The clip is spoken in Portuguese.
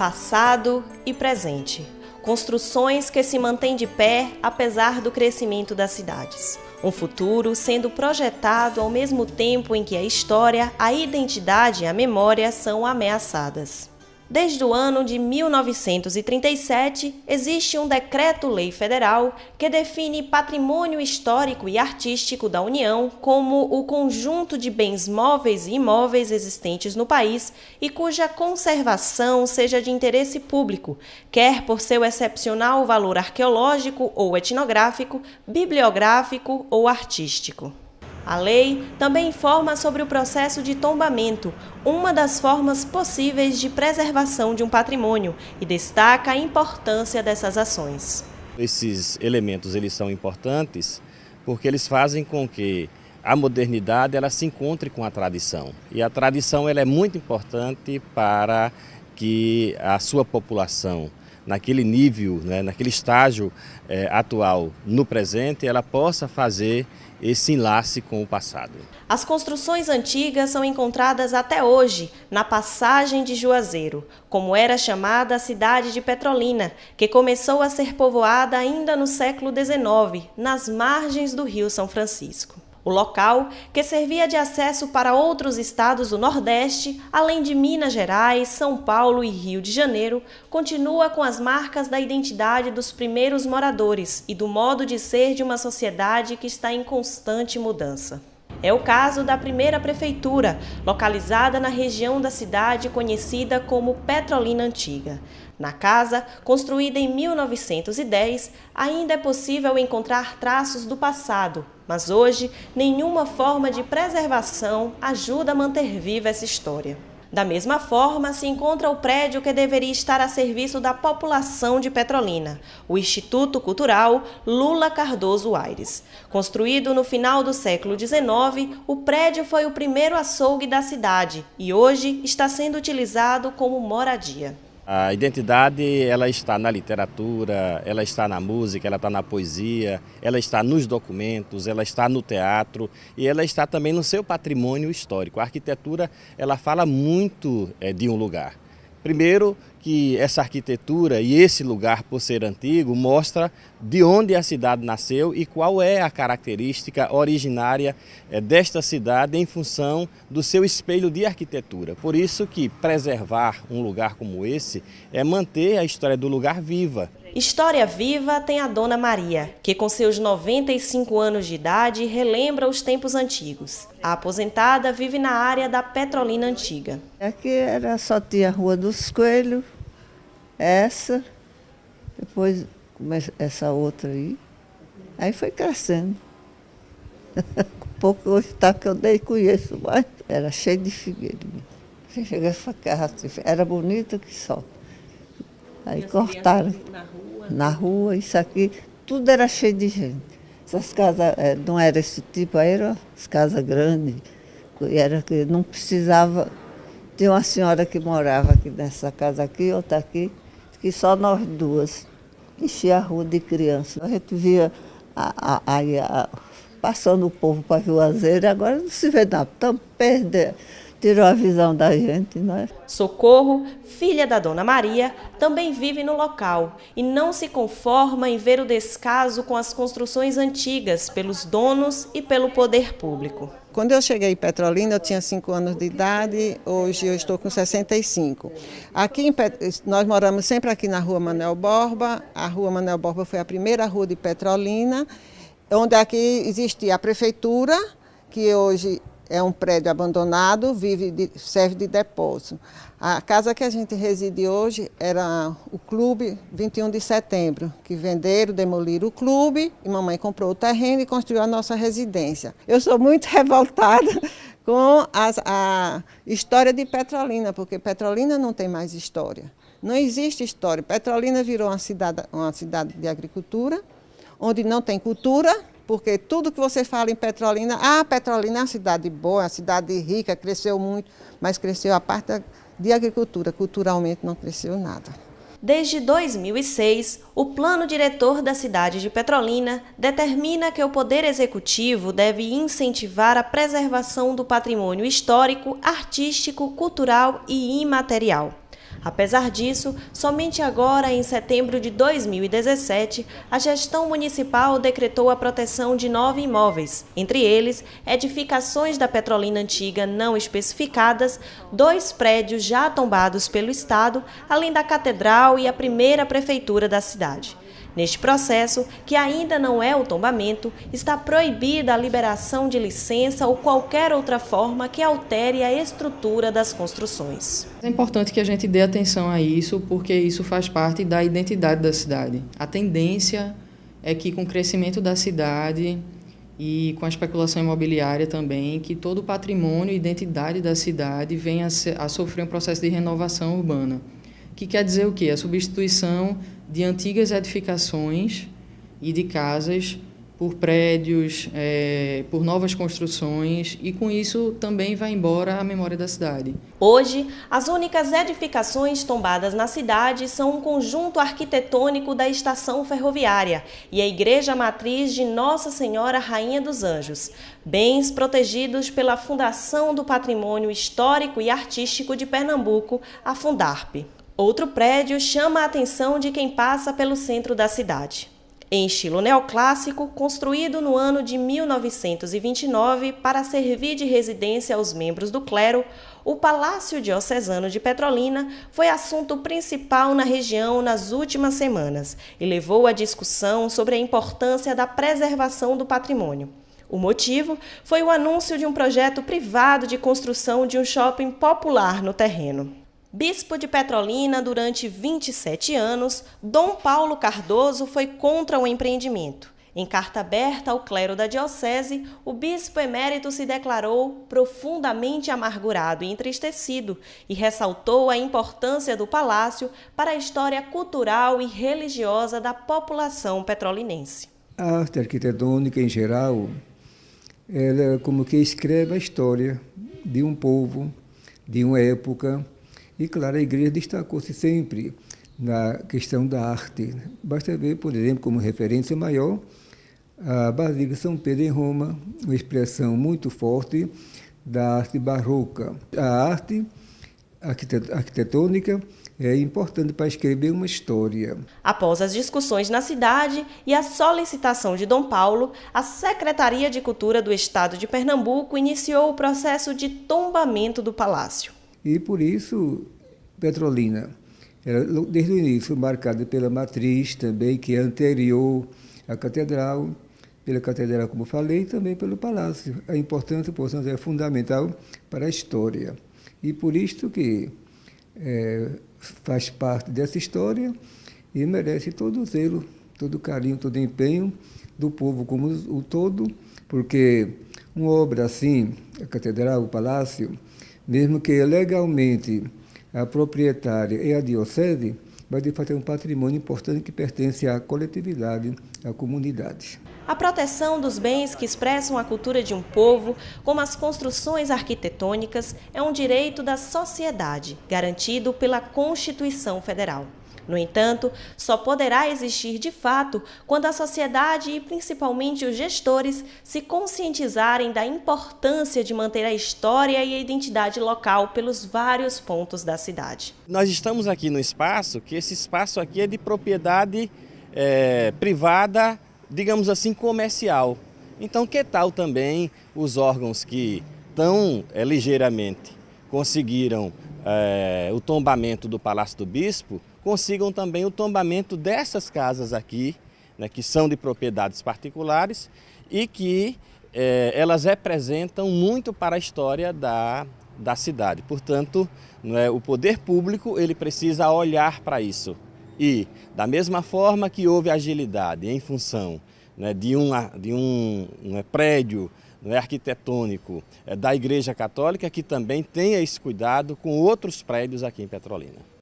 Passado e presente. Construções que se mantêm de pé apesar do crescimento das cidades. Um futuro sendo projetado ao mesmo tempo em que a história, a identidade e a memória são ameaçadas. Desde o ano de 1937, existe um decreto-lei federal que define patrimônio histórico e artístico da União como o conjunto de bens móveis e imóveis existentes no país e cuja conservação seja de interesse público, quer por seu excepcional valor arqueológico ou etnográfico, bibliográfico ou artístico. A lei também informa sobre o processo de tombamento, uma das formas possíveis de preservação de um patrimônio, e destaca a importância dessas ações. Esses elementos eles são importantes porque eles fazem com que a modernidade ela se encontre com a tradição. E a tradição ela é muito importante para que a sua população, naquele nível, naquele estágio atual, no presente, ela possa fazer esse enlace com o passado. As construções antigas são encontradas até hoje na passagem de Juazeiro, como era chamada a cidade de Petrolina, que começou a ser povoada ainda no século XIX, nas margens do Rio São Francisco. O local, que servia de acesso para outros estados do Nordeste, além de Minas Gerais, São Paulo e Rio de Janeiro, continua com as marcas da identidade dos primeiros moradores e do modo de ser de uma sociedade que está em constante mudança. É o caso da primeira prefeitura, localizada na região da cidade conhecida como Petrolina Antiga. Na casa, construída em 1910, ainda é possível encontrar traços do passado, mas hoje nenhuma forma de preservação ajuda a manter viva essa história. Da mesma forma, se encontra o prédio que deveria estar a serviço da população de Petrolina, o Instituto Cultural Lula Cardoso Aires. Construído no final do século XIX, o prédio foi o primeiro açougue da cidade e hoje está sendo utilizado como moradia. A identidade ela está na literatura, ela está na música, ela está na poesia, ela está nos documentos, ela está no teatro e ela está também no seu patrimônio histórico. A arquitetura ela fala muito de um lugar. Primeiro que essa arquitetura e esse lugar, por ser antigo, mostra de onde a cidade nasceu e qual é a característica originária desta cidade em função do seu espelho de arquitetura. Por isso que preservar um lugar como esse é manter a história do lugar viva. História viva tem a Dona Maria, que com seus 95 anos de idade relembra os tempos antigos. A aposentada vive na área da Petrolina Antiga. Aqui só tinha a Rua dos Coelhos, depois essa outra aí foi crescendo. Um pouco hoje está que eu nem conheço mais. Era cheio de figueira. Você chega essa casa, era bonita que só. Aí cortaram na rua, isso aqui, tudo era cheio de gente. Essas casas não eram esse tipo, aí eram as casas grandes, era que não precisava. Tinha uma senhora que morava aqui nessa casa aqui, outra aqui, que só nós duas. Enchia a rua de criança. A gente via passando o povo para Juazeiro, agora não se vê nada, estamos perdendo. Tirou a visão da gente, não é? Socorro, filha da Dona Maria, também vive no local e não se conforma em ver o descaso com as construções antigas pelos donos e pelo poder público. Quando eu cheguei em Petrolina, eu tinha 5 anos de idade, hoje eu estou com 65. Nós moramos sempre aqui na Rua Manuel Borba. A Rua Manuel Borba foi a primeira rua de Petrolina, onde aqui existia a prefeitura, que hoje é um prédio abandonado, serve de depósito. A casa que a gente reside hoje era o Clube 21 de Setembro, que venderam, demoliram o clube, e mamãe comprou o terreno e construiu a nossa residência. Eu sou muito revoltada com a história de Petrolina, porque Petrolina não tem mais história. Não existe história. Petrolina virou uma cidade de agricultura, onde não tem cultura, porque tudo que você fala em Petrolina, Petrolina é uma cidade boa, é uma cidade rica, cresceu muito, mas cresceu a parte de agricultura, culturalmente não cresceu nada. Desde 2006, o plano diretor da cidade de Petrolina determina que o Poder Executivo deve incentivar a preservação do patrimônio histórico, artístico, cultural e imaterial. Apesar disso, somente agora, em setembro de 2017, a gestão municipal decretou a proteção de 9 imóveis, entre eles edificações da Petrolina antiga não especificadas, 2 prédios já tombados pelo Estado, além da Catedral e a primeira prefeitura da cidade. Neste processo, que ainda não é o tombamento, está proibida a liberação de licença ou qualquer outra forma que altere a estrutura das construções. É importante que a gente dê atenção a isso, porque isso faz parte da identidade da cidade. A tendência é que, com o crescimento da cidade e com a especulação imobiliária também, que todo o patrimônio e identidade da cidade venha a sofrer um processo de renovação urbana. Que quer dizer o quê? A substituição de antigas edificações e de casas por prédios, por novas construções, e com isso também vai embora a memória da cidade. Hoje, as únicas edificações tombadas na cidade são um conjunto arquitetônico da estação ferroviária e a Igreja Matriz de Nossa Senhora Rainha dos Anjos, bens protegidos pela Fundação do Patrimônio Histórico e Artístico de Pernambuco, a Fundarp. Outro prédio chama a atenção de quem passa pelo centro da cidade. Em estilo neoclássico, construído no ano de 1929 para servir de residência aos membros do clero, o Palácio Diocesano de Petrolina foi assunto principal na região nas últimas semanas e levou à discussão sobre a importância da preservação do patrimônio. O motivo foi o anúncio de um projeto privado de construção de um shopping popular no terreno. Bispo de Petrolina durante 27 anos, Dom Paulo Cardoso foi contra o empreendimento. Em carta aberta ao clero da diocese, o bispo emérito se declarou profundamente amargurado e entristecido e ressaltou a importância do palácio para a história cultural e religiosa da população petrolinense. A arte arquitetônica, em geral, ela como que escreve a história de um povo, de uma época. E, claro, a igreja destacou-se sempre na questão da arte. Basta ver, por exemplo, como referência maior, a Basílica de São Pedro em Roma, uma expressão muito forte da arte barroca. A arte arquitetônica é importante para escrever uma história. Após as discussões na cidade e a solicitação de Dom Paulo, a Secretaria de Cultura do Estado de Pernambuco iniciou o processo de tombamento do palácio. E, por isso, Petrolina, desde o início, marcada pela matriz também, que é anterior à catedral, pela catedral, como falei, e também pelo palácio. A importância, portanto, é fundamental para a história. E por isso que faz parte dessa história e merece todo o zelo, todo o carinho, todo o empenho do povo como o todo, porque uma obra assim, a catedral, o palácio, mesmo que legalmente a proprietária é a diocese, mas de fato é um patrimônio importante que pertence à coletividade, à comunidade. A proteção dos bens que expressam a cultura de um povo, como as construções arquitetônicas, é um direito da sociedade, garantido pela Constituição Federal. No entanto, só poderá existir de fato quando a sociedade e principalmente os gestores se conscientizarem da importância de manter a história e a identidade local pelos vários pontos da cidade. Nós estamos aqui no espaço, que esse espaço aqui é de propriedade privada, digamos assim, comercial. Então, que tal também os órgãos que tão ligeiramente conseguiram o tombamento do Palácio do Bispo, consigam também o tombamento dessas casas aqui, né, que são de propriedades particulares e que elas representam muito para a história da cidade. Portanto, o poder público ele precisa olhar para isso. E, da mesma forma que houve agilidade em função de um prédio arquitetônico da Igreja Católica, que também tenha esse cuidado com outros prédios aqui em Petrolina.